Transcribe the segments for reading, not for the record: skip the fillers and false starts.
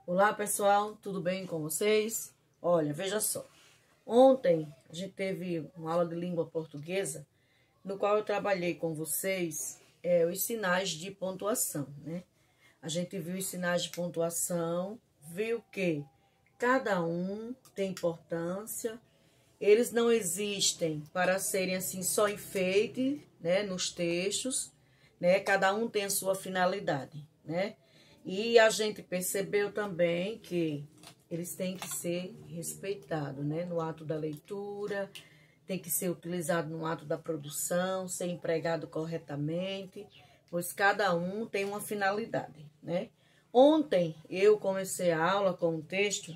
Olá pessoal, tudo bem com vocês? Olha, veja só, ontem a gente teve uma aula de língua portuguesa, no qual eu trabalhei com vocês os sinais de pontuação, né? A gente viu os sinais de pontuação, viu que cada um tem importância, eles não existem para serem assim só enfeite, né, nos textos, né? Cada um tem a sua finalidade, né? E a gente percebeu também que eles têm que ser respeitados, né? No ato da leitura, tem que ser utilizado no ato da produção, ser empregado corretamente, pois cada um tem uma finalidade, né? Ontem eu comecei a aula com um texto,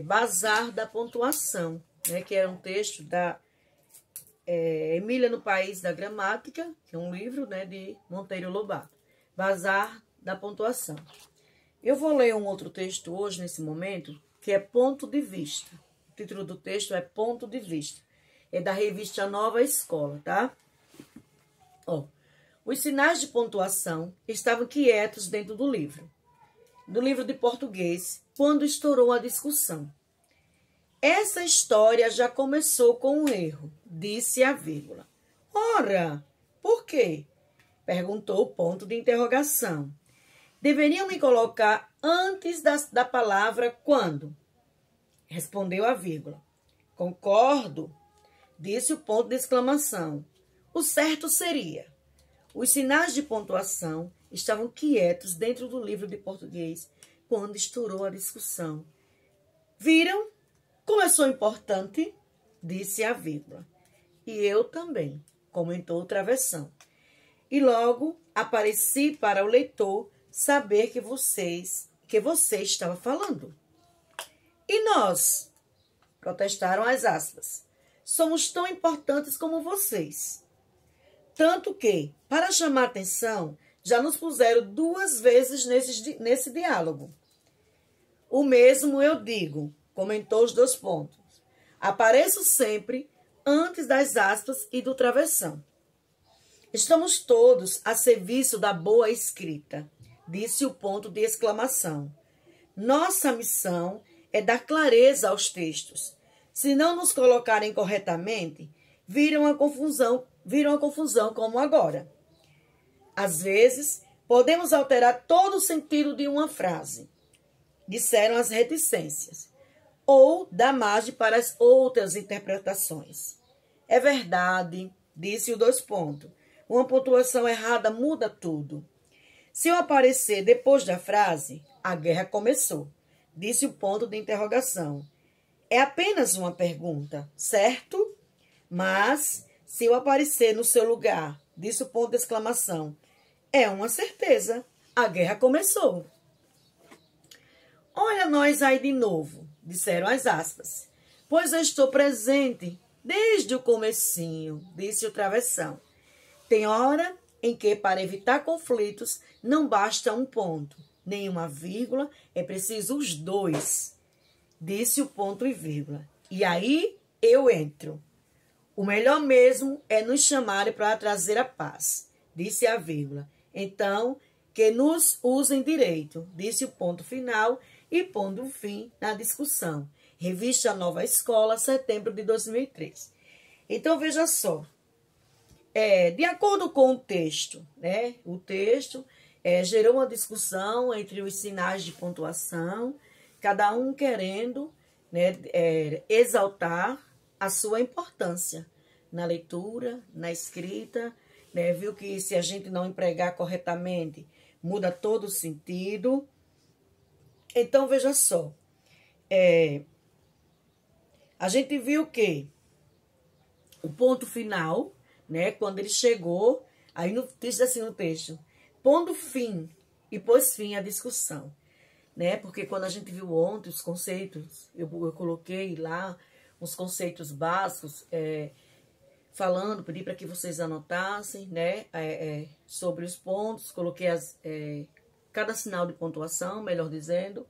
Bazar da Pontuação, né? Que era um texto da Emília no País da Gramática, que é um livro, né, de Monteiro Lobato. Bazar da Pontuação. Eu vou ler um outro texto hoje, nesse momento, que é Ponto de Vista. O título do texto é Ponto de Vista. É da revista Nova Escola, tá? Ó, os sinais de pontuação estavam quietos dentro do livro de português, quando estourou a discussão. Essa história já começou com um erro, disse a vírgula. Ora, por quê? Perguntou o ponto de interrogação. Deveriam me colocar antes da palavra quando? Respondeu a vírgula. Concordo, disse o ponto de exclamação. O certo seria. Os sinais de pontuação estavam quietos dentro do livro de português quando estourou a discussão. Viram? Como eu sou importante, disse a vírgula. E eu também, comentou o travessão. E logo apareci para o leitor saber que você estava falando. E nós, protestaram as aspas, somos tão importantes como vocês. Tanto que, para chamar atenção, já nos puseram 2 vezes nesse diálogo. O mesmo eu digo, comentou os 2 pontos. Apareço sempre antes das aspas e do travessão. Estamos todos a serviço da boa escrita, disse o ponto de exclamação. Nossa missão é dar clareza aos textos. Se não nos colocarem corretamente, viram a confusão como agora. Às vezes, podemos alterar todo o sentido de uma frase, disseram as reticências, ou dar margem para as outras interpretações. É verdade, disse o 2 pontos. Uma pontuação errada muda tudo. Se eu aparecer depois da frase, a guerra começou, disse o ponto de interrogação. É apenas uma pergunta, certo? Mas, se eu aparecer no seu lugar, disse o ponto de exclamação, é uma certeza, a guerra começou. Olha nós aí de novo, disseram as aspas, pois eu estou presente desde o comecinho, disse o travessão. Tem hora em que, para evitar conflitos, não basta um ponto, nem uma vírgula, é preciso os 2, disse o ponto e vírgula. E aí eu entro. O melhor mesmo é nos chamarem para trazer a paz, disse a vírgula. Então, que nos usem direito, disse o ponto final e pondo um fim na discussão. Revista Nova Escola, setembro de 2003. Então, veja só. De acordo com o texto, né? O texto gerou uma discussão entre os sinais de pontuação, cada um querendo, né, exaltar a sua importância na leitura, na escrita, né? Viu que se a gente não empregar corretamente, muda todo o sentido. Então, veja só, a gente viu que o ponto final, né, quando ele chegou, aí diz assim no texto, pondo fim, e pôs fim à discussão, né, porque quando a gente viu ontem os conceitos, eu coloquei lá uns conceitos básicos, pedi para que vocês anotassem, né, sobre os pontos, coloquei cada sinal de pontuação, melhor dizendo,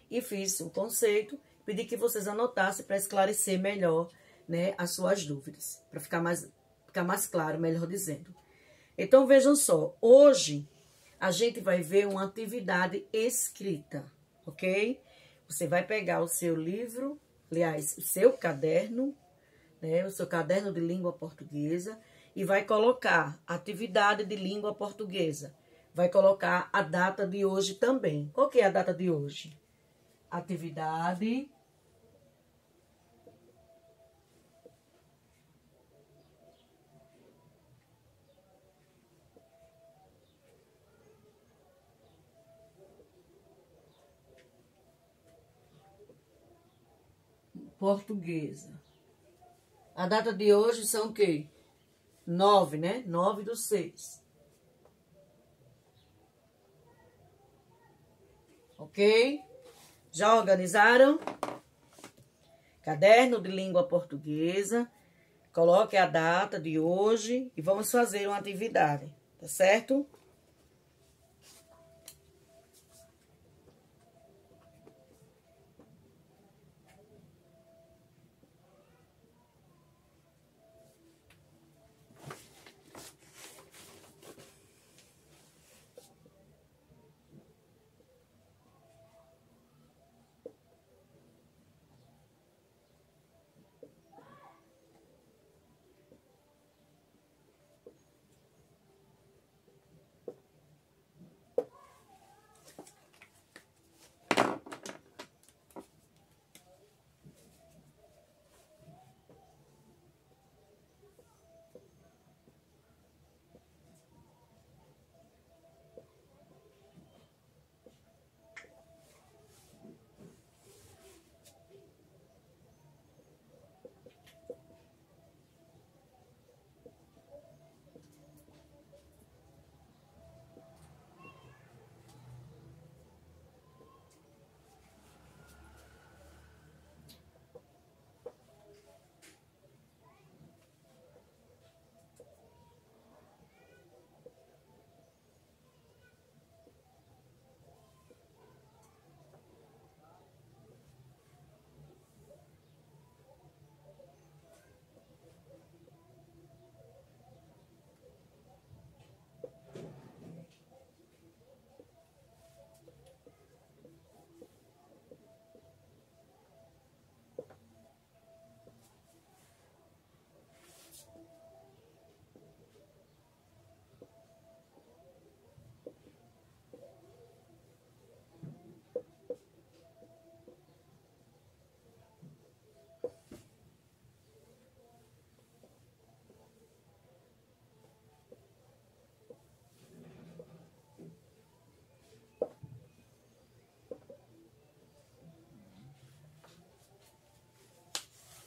e fiz o conceito, pedi que vocês anotassem para esclarecer melhor, né, as suas dúvidas, para ficar mais claro, melhor dizendo. Então, vejam só, hoje a gente vai ver uma atividade escrita, ok? Você vai pegar o seu livro, aliás, o seu caderno, né? O seu caderno de língua portuguesa e vai colocar atividade de língua portuguesa. Vai colocar a data de hoje também. Qual que é a data de hoje? Atividade portuguesa. A data de hoje são o quê? 9, né? 9/6. Ok? Já organizaram? Caderno de língua portuguesa. Coloque a data de hoje e vamos fazer uma atividade, tá certo?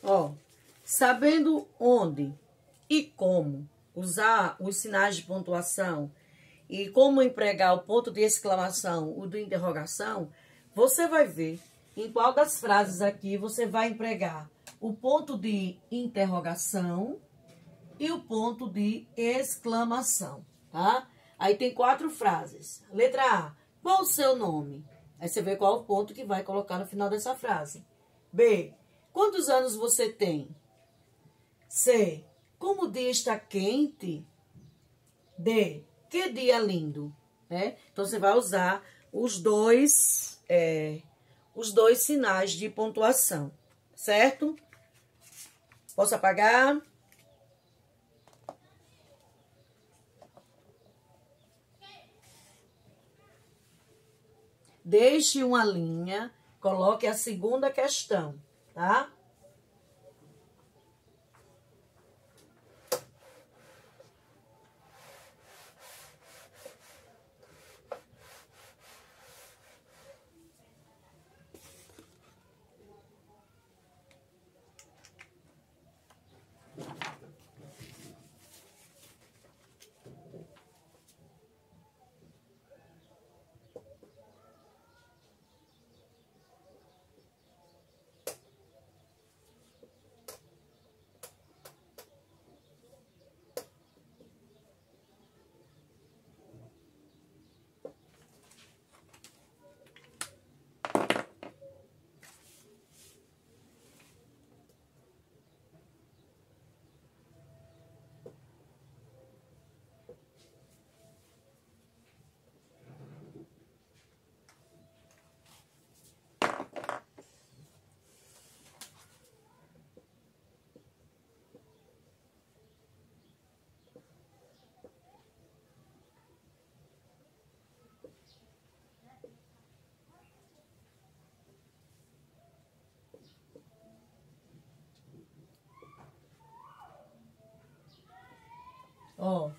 Ó, sabendo onde e como usar os sinais de pontuação e como empregar o ponto de exclamação, o de interrogação, você vai ver em qual das frases aqui você vai empregar o ponto de interrogação e o ponto de exclamação, tá? Aí tem 4 frases. Letra A, qual o seu nome? Aí você vê qual o ponto que vai colocar no final dessa frase. B, quantos anos você tem? C, como o dia está quente? D, que dia lindo, né? Então, você vai usar os dois sinais de pontuação, certo? Posso apagar? Deixe uma linha, coloque a segunda questão, tá? Ó,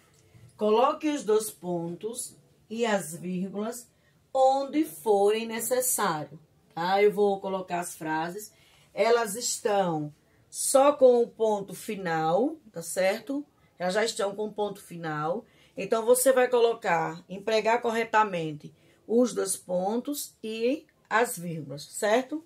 coloque os dois pontos e as vírgulas onde forem necessário, tá? Eu vou colocar as frases. Elas estão só com o ponto final, tá certo? Elas já estão com o ponto final. Então, você vai colocar, empregar corretamente os dois pontos e as vírgulas, certo?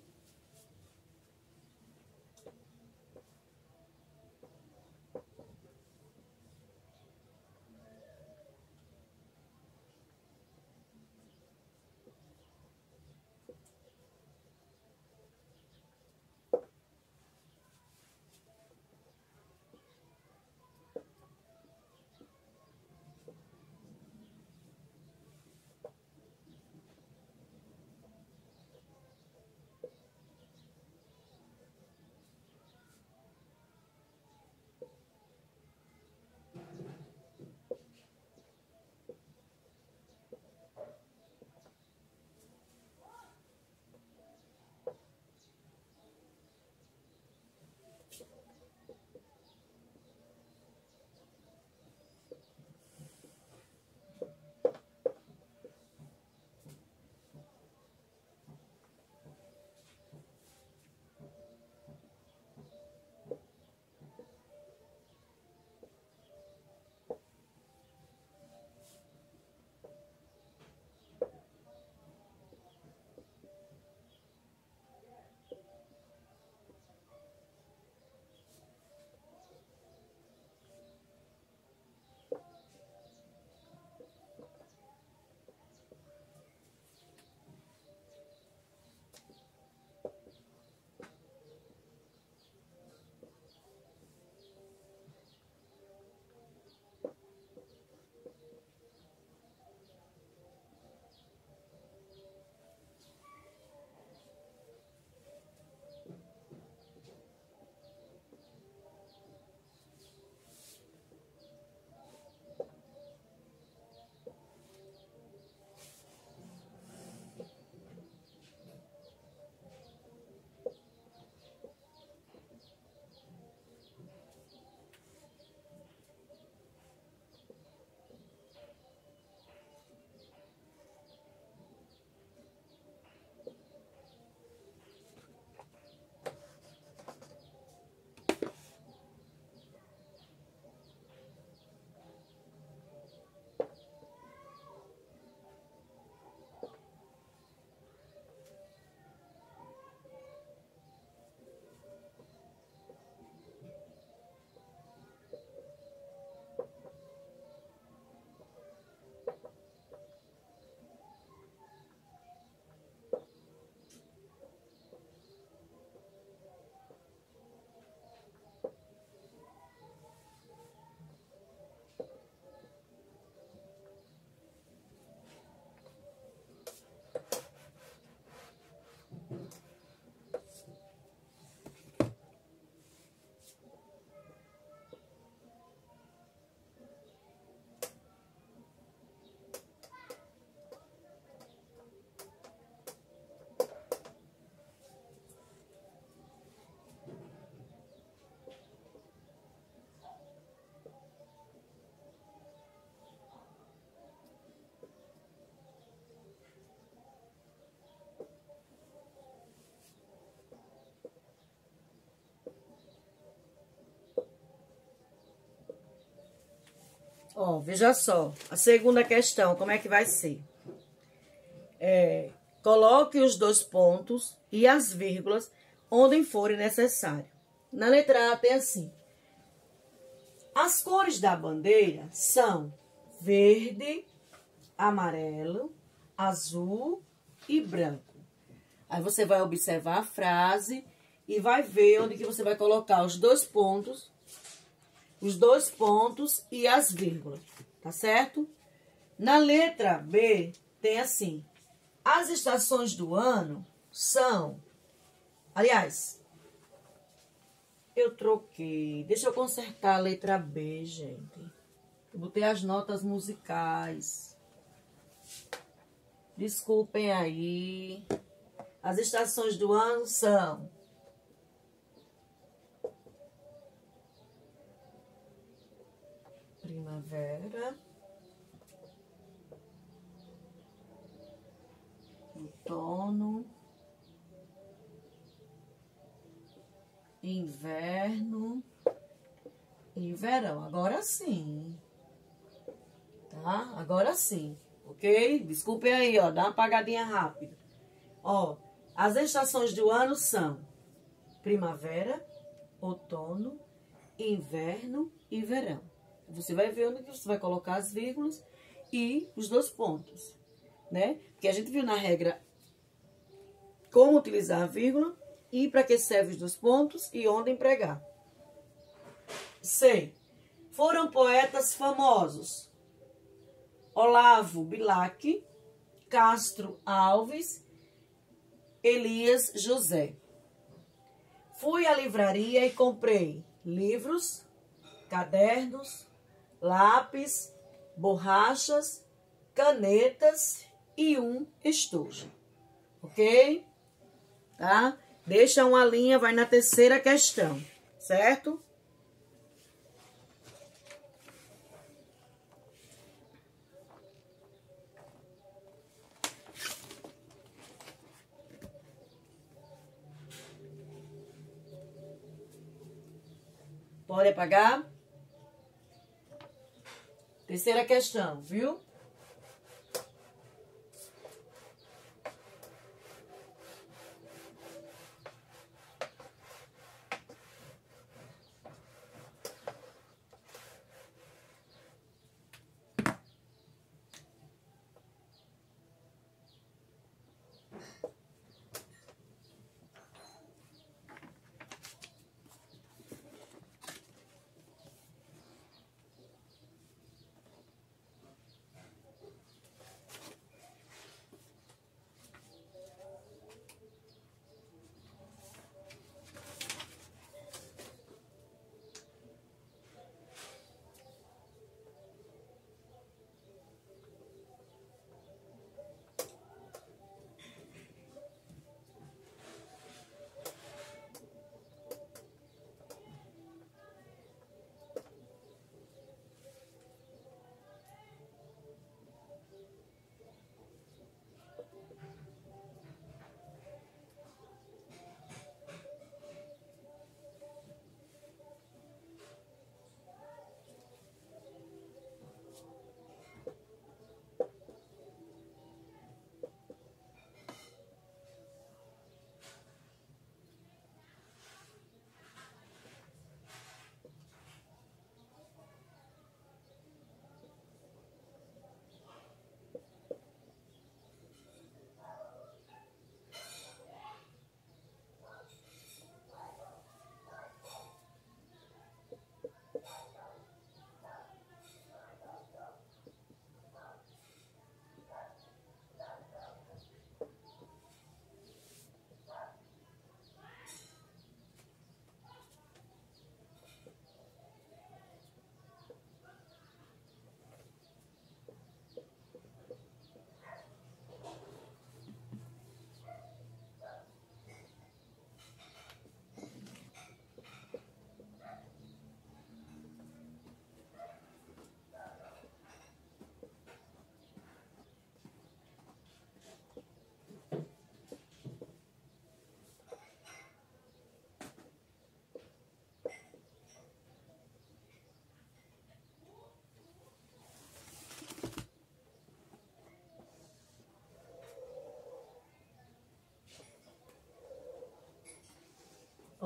Ó, veja só, a segunda questão, como é que vai ser? Coloque os dois pontos e as vírgulas onde forem necessário. Na letra A tem assim: as cores da bandeira são verde, amarelo, azul e branco. Aí você vai observar a frase e vai ver onde que você vai colocar os dois pontos e as vírgulas, tá certo? Na letra B tem assim: as estações do ano são... Aliás, eu troquei. Deixa eu consertar a letra B, gente. Eu botei as notas musicais. Desculpem aí. As estações do ano são... primavera, outono, inverno e verão. Agora sim. Tá? Agora sim. Ok? Desculpe aí, ó. Dá uma apagadinha rápida. Ó, as estações do ano são primavera, outono, inverno e verão. Você vai ver onde você vai colocar as vírgulas e os dois pontos, né? Porque a gente viu na regra como utilizar a vírgula e para que servem os dois pontos e onde empregar. C. Foram poetas famosos: Olavo Bilac, Castro Alves, Elias José. Fui à livraria e comprei livros, cadernos, lápis, borrachas, canetas e um estojo. Ok? Tá? Deixa uma linha, vai na terceira questão, certo? Pode apagar? Terceira questão, viu?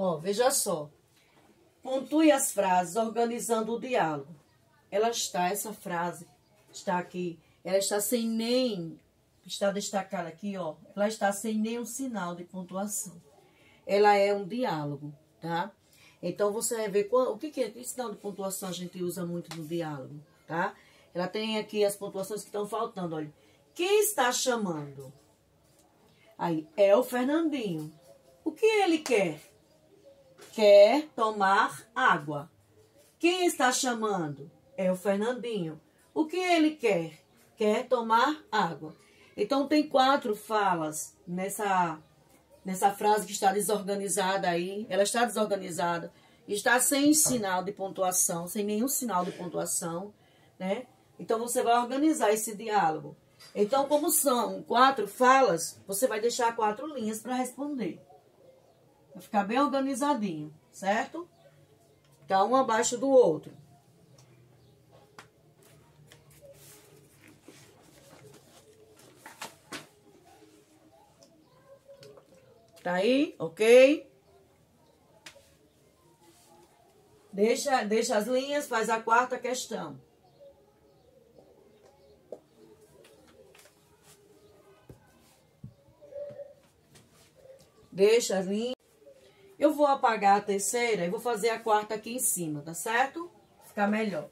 Ó, veja só. Pontue as frases organizando o diálogo. Essa frase está aqui, ela está sem nem, está destacada aqui, ó. Ela está sem nenhum sinal de pontuação. Ela é um diálogo, tá? Então, você vai ver o que é sinal de pontuação a gente usa muito no diálogo, tá? Ela tem aqui as pontuações que estão faltando, olha. Quem está chamando? Aí, é o Fernandinho. O que ele quer? Quer tomar água. Quem está chamando? É o Fernandinho. O que ele quer? Quer tomar água. Então, tem 4 falas nessa frase que está desorganizada aí. Ela está desorganizada. Está sem sinal de pontuação, sem nenhum sinal de pontuação, né? Então, você vai organizar esse diálogo. Então, como são 4 falas, você vai deixar 4 linhas para responder. Vai ficar bem organizadinho, certo? Tá um abaixo do outro. Tá aí, ok? Deixa as linhas, faz a quarta questão. Deixa as linhas. Eu vou apagar a terceira e vou fazer a quarta aqui em cima, tá certo? Ficar melhor.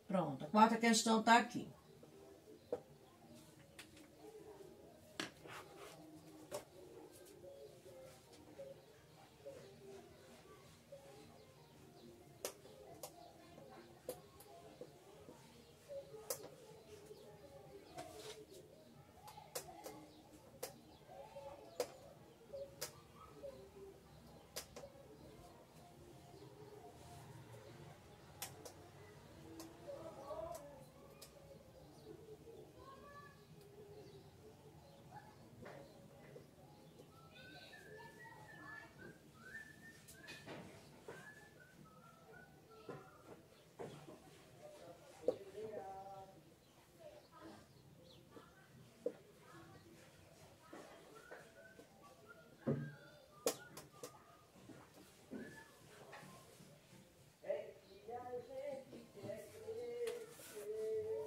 Pronto, a quarta questão tá aqui.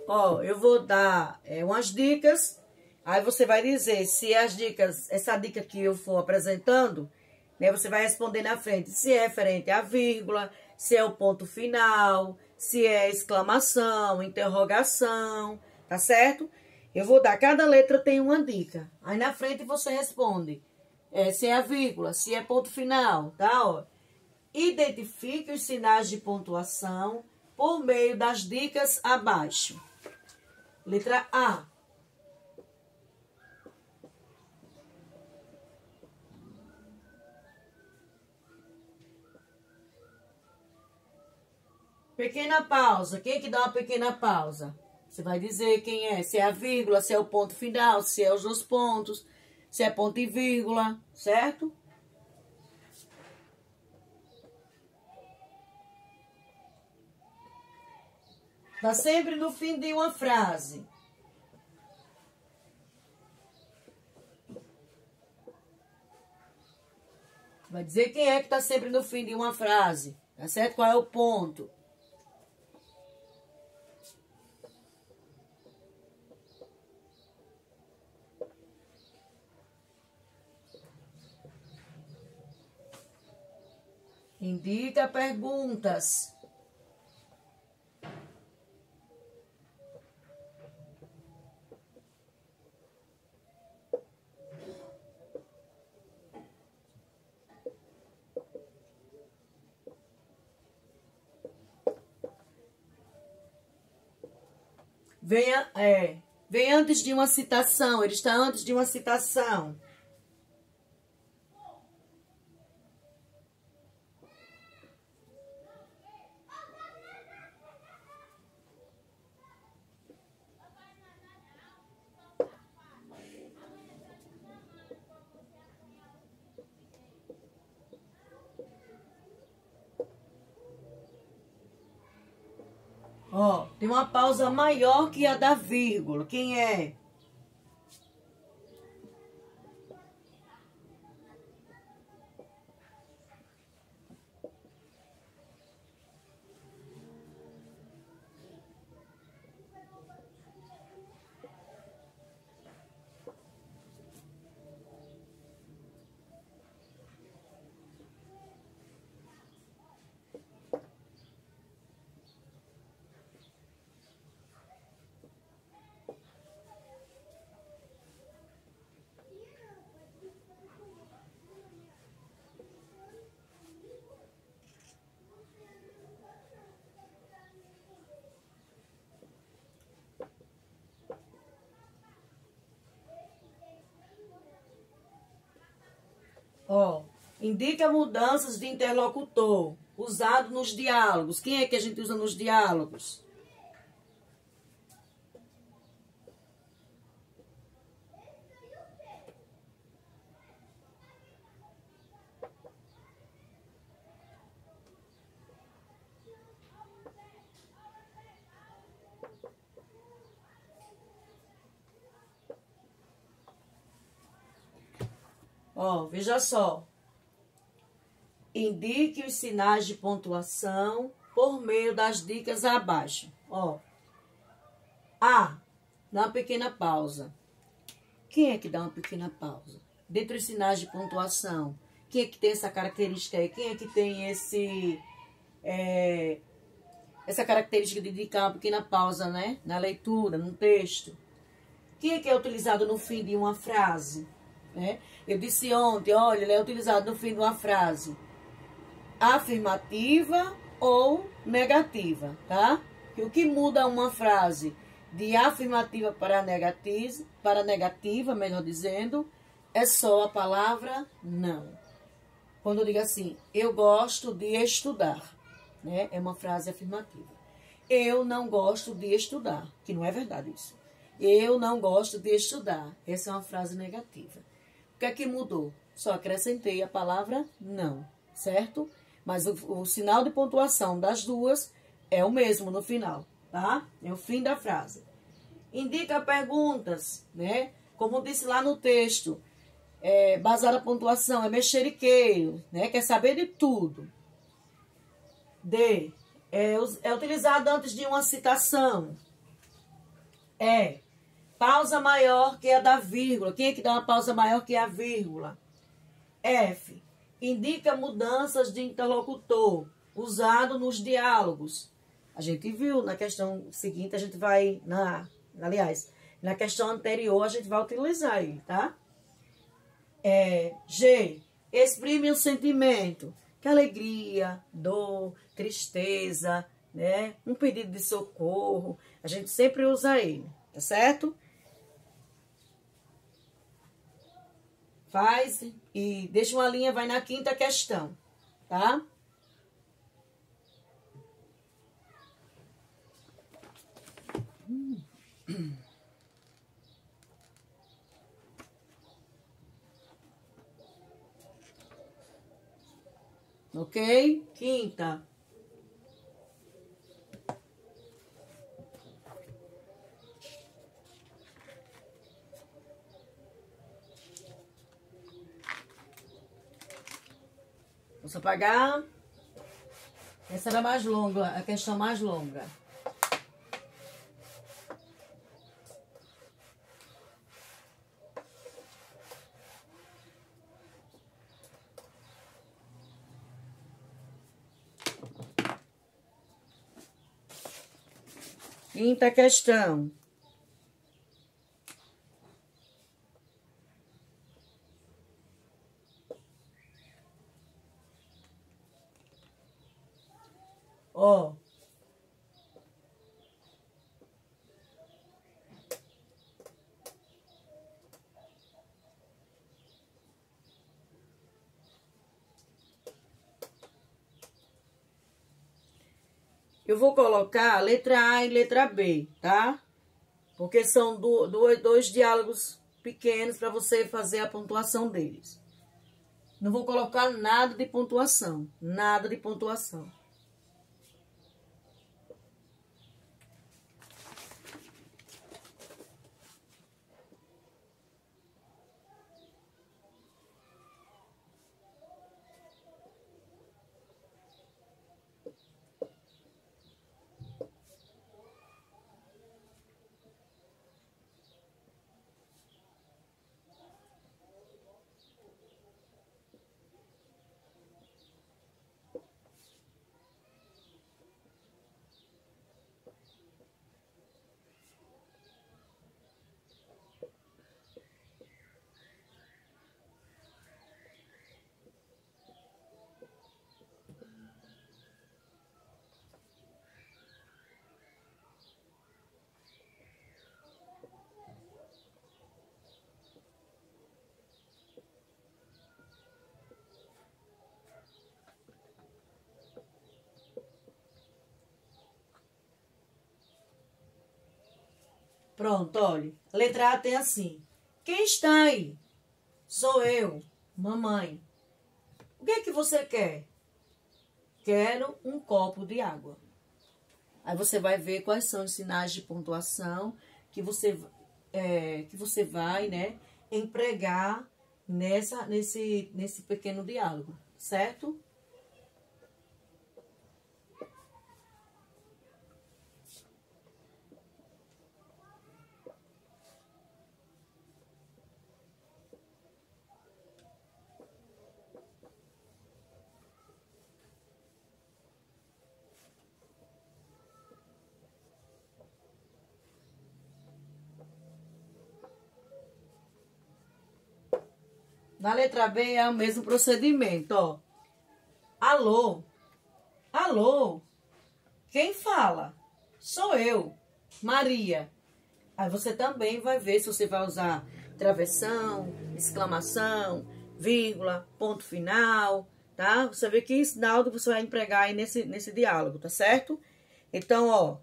Ó, eu vou dar umas dicas, aí você vai dizer se as dicas, essa dica que eu for apresentando, né, você vai responder na frente se é referente à vírgula, se é o ponto final, se é exclamação, interrogação, tá certo? Eu vou dar, cada letra tem uma dica, aí na frente você responde se é a vírgula, se é ponto final, tá? Ó, identifique os sinais de pontuação por meio das dicas abaixo. Letra A. Pequena pausa. Quem é que dá uma pequena pausa? Você vai dizer quem é. Se é a vírgula, se é o ponto final, se é os 2 pontos, se é ponto e vírgula, certo? Tá sempre no fim de uma frase. Vai dizer quem é que tá sempre no fim de uma frase. Tá certo? Qual é o ponto? Indica perguntas. Vem antes de uma citação, ele está antes de uma citação. Ó, tem uma pausa maior que a da vírgula. Quem é? Ó, indica mudanças de interlocutor usado nos diálogos. Quem é que a gente usa nos diálogos? Ó, veja só. Indique os sinais de pontuação por meio das dicas abaixo. Ó. A. Dá uma pequena pausa. Quem é que dá uma pequena pausa? Dentre os sinais de pontuação. Quem é que tem essa característica aí? Quem é que tem essa característica de indicar uma pequena pausa, né? Na leitura, no texto. Quem é que é utilizado no fim de uma frase? Né? Eu disse ontem, olha, ele é utilizado no fim de uma frase afirmativa ou negativa, tá? E o que muda uma frase de afirmativa para negativa, melhor dizendo, é só a palavra não. Quando eu digo assim, eu gosto de estudar, né? É uma frase afirmativa. Eu não gosto de estudar, que não é verdade isso. Eu não gosto de estudar. Essa é uma frase negativa. O que é que mudou? Só acrescentei a palavra não, certo? Mas o sinal de pontuação das duas é o mesmo no final, tá? É o fim da frase. Indica perguntas, né? Como disse lá no texto, basar a pontuação é mexeriqueiro, né? Quer saber de tudo. D. É utilizado antes de uma citação. Pausa maior que a da vírgula. Quem é que dá uma pausa maior que a vírgula? F. Indica mudanças de interlocutor usado nos diálogos. A gente viu na questão seguinte, a gente vai, aliás, na questão anterior a gente vai utilizar ele, tá? G. Exprime o sentimento, que é alegria, dor, tristeza, né? Um pedido de socorro. A gente sempre usa ele, tá certo? Faz e deixa uma linha, vai na quinta questão, tá? Ok? Quinta. Vamos apagar. Essa era mais longa, a questão mais longa. Quinta questão. Ó. Eu vou colocar letra A e letra B, tá? Porque são dois diálogos pequenos para você fazer a pontuação deles. Não vou colocar nada de pontuação. Nada de pontuação. Pronto, olha. A letra A tem assim. Quem está aí? Sou eu, mamãe. O que é que você quer? Quero um copo de água. Aí você vai ver quais são os sinais de pontuação que você vai, né, empregar nesse pequeno diálogo, certo? Na letra B é o mesmo procedimento, ó. Alô? Alô? Quem fala? Sou eu, Maria. Aí você também vai ver se você vai usar travessão, exclamação, vírgula, ponto final, tá? Você vê que sinal você vai empregar aí nesse diálogo, tá certo? Então, ó,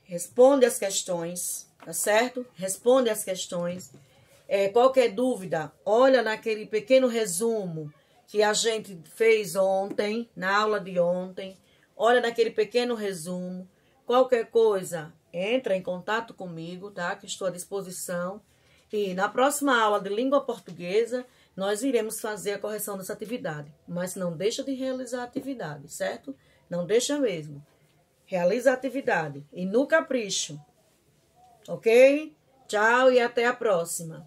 responde as questões, tá certo? Responde as questões. Qualquer dúvida, olha naquele pequeno resumo que a gente fez ontem, na aula de ontem. Olha naquele pequeno resumo. Qualquer coisa, entra em contato comigo, tá? Que estou à disposição. E na próxima aula de língua portuguesa, nós iremos fazer a correção dessa atividade. Mas não deixa de realizar a atividade, certo? Não deixa mesmo. Realiza a atividade. E no capricho. Ok? Tchau e até a próxima.